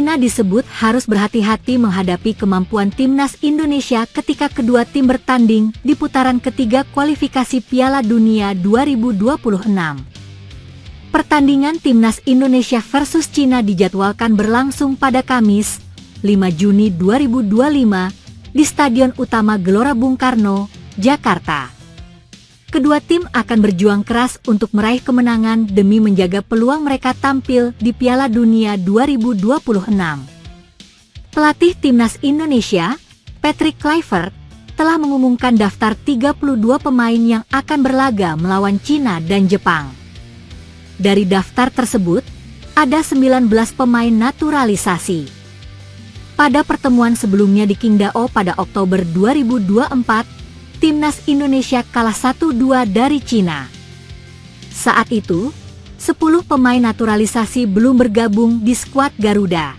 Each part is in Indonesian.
Cina disebut harus berhati-hati menghadapi kemampuan timnas Indonesia ketika kedua tim bertanding di putaran ketiga kualifikasi Piala Dunia 2026. Pertandingan timnas Indonesia versus Cina dijadwalkan berlangsung pada Kamis, 5 Juni 2025 di Stadion Utama Gelora Bung Karno, Jakarta. Kedua tim akan berjuang keras untuk meraih kemenangan demi menjaga peluang mereka tampil di Piala Dunia 2026. Pelatih timnas Indonesia, Patrick Kluivert, telah mengumumkan daftar 32 pemain yang akan berlaga melawan Cina dan Jepang. Dari daftar tersebut, ada 19 pemain naturalisasi. Pada pertemuan sebelumnya di Qingdao pada Oktober 2024, timnas Indonesia kalah 1-2 dari Cina. Saat itu, 10 pemain naturalisasi belum bergabung di skuad Garuda.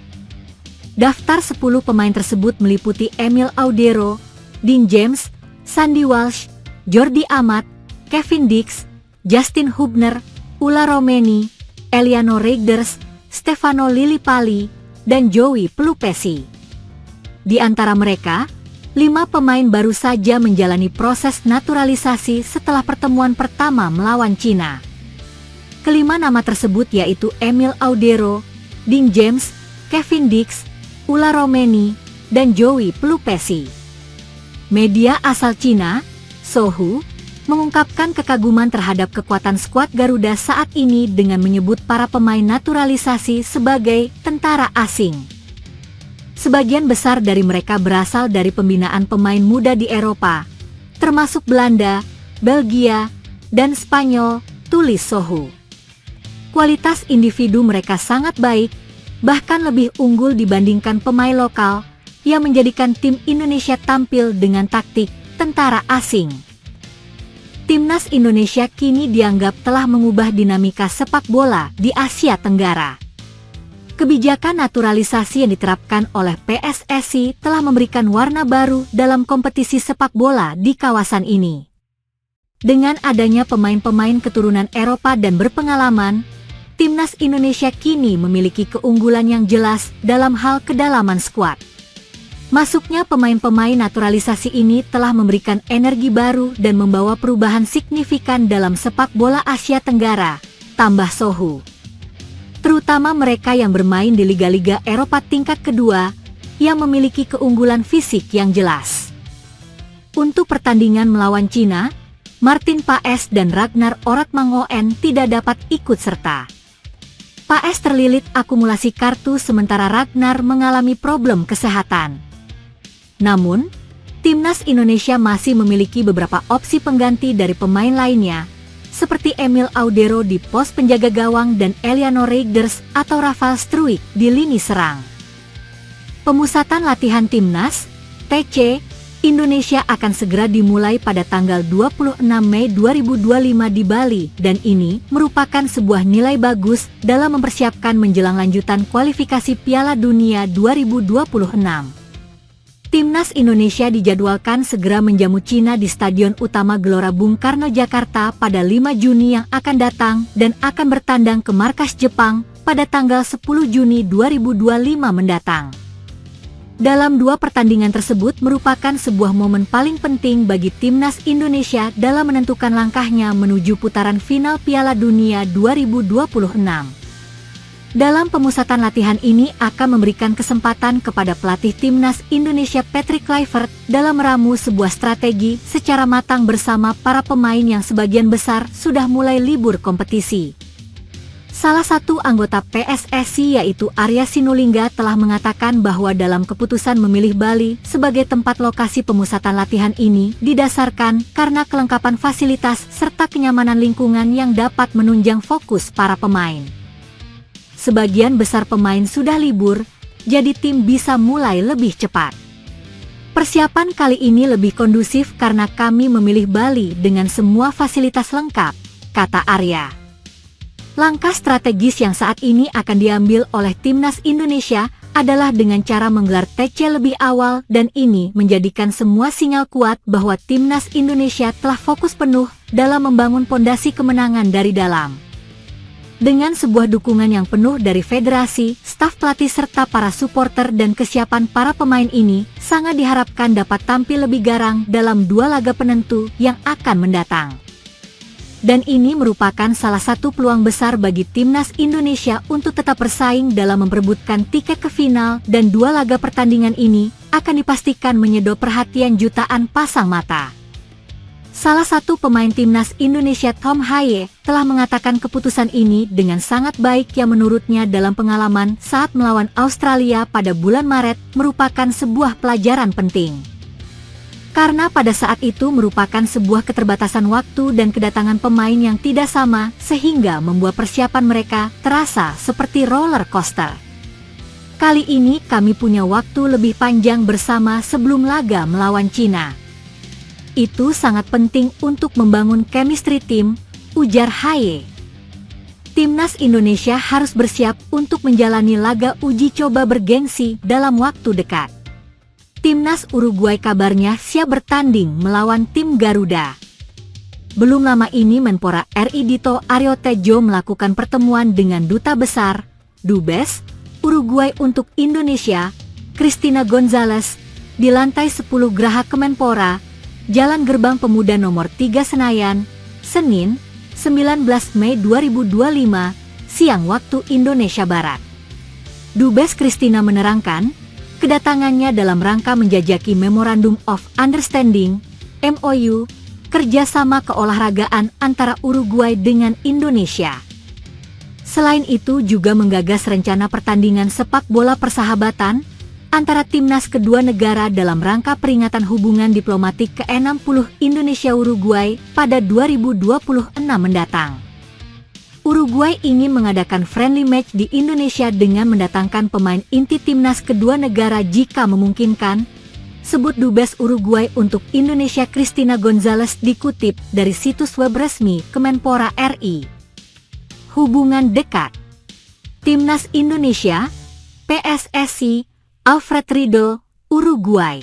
Daftar 10 pemain tersebut meliputi Emil Audero, Dean James, Sandy Walsh, Jordi Amat, Kevin Dix, Justin Hubner, Ulla Romeni, Eliano Reigders, Stefano Lillipali, dan Joey Pelupesi. Di antara mereka, 5 pemain baru saja menjalani proses naturalisasi setelah pertemuan pertama melawan Cina. Kelima nama tersebut yaitu Emil Audero, Dean James, Kevin Dix, Ulla Romeni, dan Joey Pelupesi. Media asal Cina, Sohu, mengungkapkan kekaguman terhadap kekuatan skuad Garuda saat ini dengan menyebut para pemain naturalisasi sebagai tentara asing. Sebagian besar dari mereka berasal dari pembinaan pemain muda di Eropa, termasuk Belanda, Belgia, dan Spanyol, tulis Sohu. Kualitas individu mereka sangat baik, bahkan lebih unggul dibandingkan pemain lokal, yang menjadikan tim Indonesia tampil dengan taktik tentara asing. Timnas Indonesia kini dianggap telah mengubah dinamika sepak bola di Asia Tenggara. Kebijakan naturalisasi yang diterapkan oleh PSSI telah memberikan warna baru dalam kompetisi sepak bola di kawasan ini. Dengan adanya pemain-pemain keturunan Eropa dan berpengalaman, timnas Indonesia kini memiliki keunggulan yang jelas dalam hal kedalaman skuad. Masuknya pemain-pemain naturalisasi ini telah memberikan energi baru dan membawa perubahan signifikan dalam sepak bola Asia Tenggara, tambah Sohu. Terutama mereka yang bermain di liga-liga Eropa tingkat kedua, yang memiliki keunggulan fisik yang jelas. Untuk pertandingan melawan Cina, Martin Paes dan Ragnar Oratmangoen tidak dapat ikut serta. Paes terlilit akumulasi kartu sementara Ragnar mengalami problem kesehatan. Namun, timnas Indonesia masih memiliki beberapa opsi pengganti dari pemain lainnya, seperti Emil Audero di pos penjaga gawang dan Eliano Reigders atau Rafael Struijk di lini serang. Pemusatan latihan timnas, TC, Indonesia akan segera dimulai pada tanggal 26 Mei 2025 di Bali dan ini merupakan sebuah nilai bagus dalam mempersiapkan menjelang lanjutan kualifikasi Piala Dunia 2026. Timnas Indonesia dijadwalkan segera menjamu Cina di Stadion Utama Gelora Bung Karno, Jakarta pada 5 Juni yang akan datang dan akan bertandang ke markas Jepang pada tanggal 10 Juni 2025 mendatang. Dalam dua pertandingan tersebut merupakan sebuah momen paling penting bagi timnas Indonesia dalam menentukan langkahnya menuju putaran final Piala Dunia 2026. Dalam pemusatan latihan ini akan memberikan kesempatan kepada pelatih timnas Indonesia Patrick Kluivert dalam meramu sebuah strategi secara matang bersama para pemain yang sebagian besar sudah mulai libur kompetisi. Salah satu anggota PSSI yaitu Arya Sinulinga telah mengatakan bahwa dalam keputusan memilih Bali sebagai tempat lokasi pemusatan latihan ini didasarkan karena kelengkapan fasilitas serta kenyamanan lingkungan yang dapat menunjang fokus para pemain. Sebagian besar pemain sudah libur, jadi tim bisa mulai lebih cepat. Persiapan kali ini lebih kondusif karena kami memilih Bali dengan semua fasilitas lengkap, kata Arya. Langkah strategis yang saat ini akan diambil oleh timnas Indonesia adalah dengan cara menggelar TC lebih awal dan ini menjadikan semua sinyal kuat bahwa timnas Indonesia telah fokus penuh dalam membangun pondasi kemenangan dari dalam. Dengan sebuah dukungan yang penuh dari federasi, staf pelatih serta para supporter dan kesiapan para pemain ini, sangat diharapkan dapat tampil lebih garang dalam 2 laga penentu yang akan mendatang. Dan ini merupakan salah satu peluang besar bagi timnas Indonesia untuk tetap bersaing dalam memperebutkan tiket ke final, dan 2 laga pertandingan ini akan dipastikan menyedot perhatian jutaan pasang mata. Salah satu pemain timnas Indonesia, Tom Haye, telah mengatakan keputusan ini dengan sangat baik yang menurutnya dalam pengalaman saat melawan Australia pada bulan Maret merupakan sebuah pelajaran penting. Karena pada saat itu merupakan sebuah keterbatasan waktu dan kedatangan pemain yang tidak sama, sehingga membuat persiapan mereka terasa seperti roller coaster. Kali ini kami punya waktu lebih panjang bersama sebelum laga melawan Cina. Itu sangat penting untuk membangun chemistry tim, ujar Haye. Timnas Indonesia harus bersiap untuk menjalani laga uji coba bergengsi dalam waktu dekat. Timnas Uruguay kabarnya siap bertanding melawan tim Garuda. Belum lama ini Menpora RI Dito Aryo Tejo melakukan pertemuan dengan Duta Besar Dubes Uruguay untuk Indonesia, Cristina Gonzalez, di lantai 10 Geraha Kemenpora, Jalan Gerbang Pemuda nomor 3 Senayan, Senin, 19 Mei 2025, siang waktu Indonesia Barat. Dubes Cristina menerangkan, kedatangannya dalam rangka menjajaki Memorandum of Understanding, MOU, kerjasama keolahragaan antara Uruguay dengan Indonesia. Selain itu juga menggagas rencana pertandingan sepak bola persahabatan antara timnas kedua negara dalam rangka peringatan hubungan diplomatik ke-60 Indonesia-Uruguay pada 2026 mendatang. Uruguay ingin mengadakan friendly match di Indonesia dengan mendatangkan pemain inti timnas kedua negara jika memungkinkan, sebut Dubes Uruguay untuk Indonesia Cristina Gonzalez dikutip dari situs web resmi Kemenpora RI. Hubungan dekat Timnas Indonesia, PSSI, Alfred Riedel, Uruguay.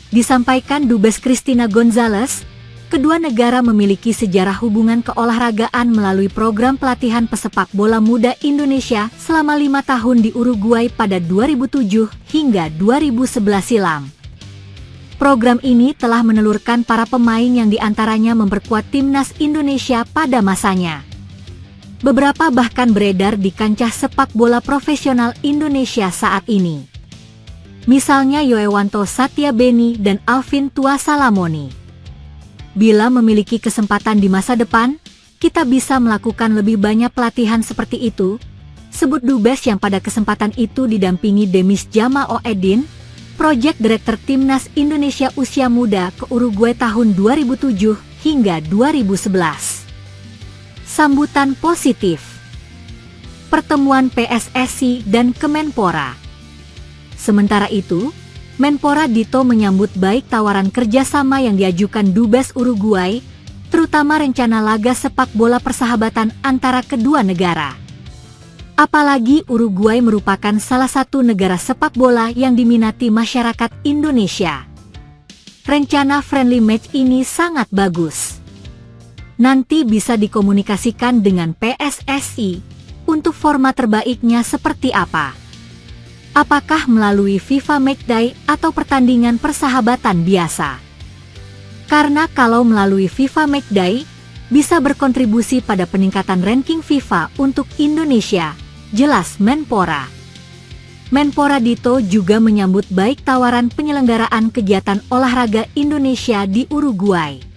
Disampaikan Dubes Cristina Gonzalez, kedua negara memiliki sejarah hubungan keolahragaan melalui program pelatihan pesepak bola muda Indonesia selama 5 tahun di Uruguay pada 2007 hingga 2011 silam. Program ini telah menelurkan para pemain yang diantaranya memperkuat timnas Indonesia pada masanya. Beberapa bahkan beredar di kancah sepak bola profesional Indonesia saat ini. Misalnya Yoewanto Satyabeni dan Alvin Tua Salamoni. Bila memiliki kesempatan di masa depan, kita bisa melakukan lebih banyak pelatihan seperti itu, sebut Dubes yang pada kesempatan itu didampingi Demis Jama Oedin, Project Director Timnas Indonesia Usia Muda ke Uruguay tahun 2007 hingga 2011. Sambutan positif pertemuan PSSI dan Kemenpora. Sementara itu, Menpora Dito menyambut baik tawaran kerjasama yang diajukan Dubes Uruguay, terutama rencana laga sepak bola persahabatan antara kedua negara. Apalagi Uruguay merupakan salah satu negara sepak bola yang diminati masyarakat Indonesia. Rencana friendly match ini sangat bagus. Nanti bisa dikomunikasikan dengan PSSI untuk format terbaiknya seperti apa. Apakah melalui FIFA Matchday atau pertandingan persahabatan biasa? Karena kalau melalui FIFA Matchday, bisa berkontribusi pada peningkatan ranking FIFA untuk Indonesia, jelas Menpora. Menpora Dito juga menyambut baik tawaran penyelenggaraan kegiatan olahraga Indonesia di Uruguay.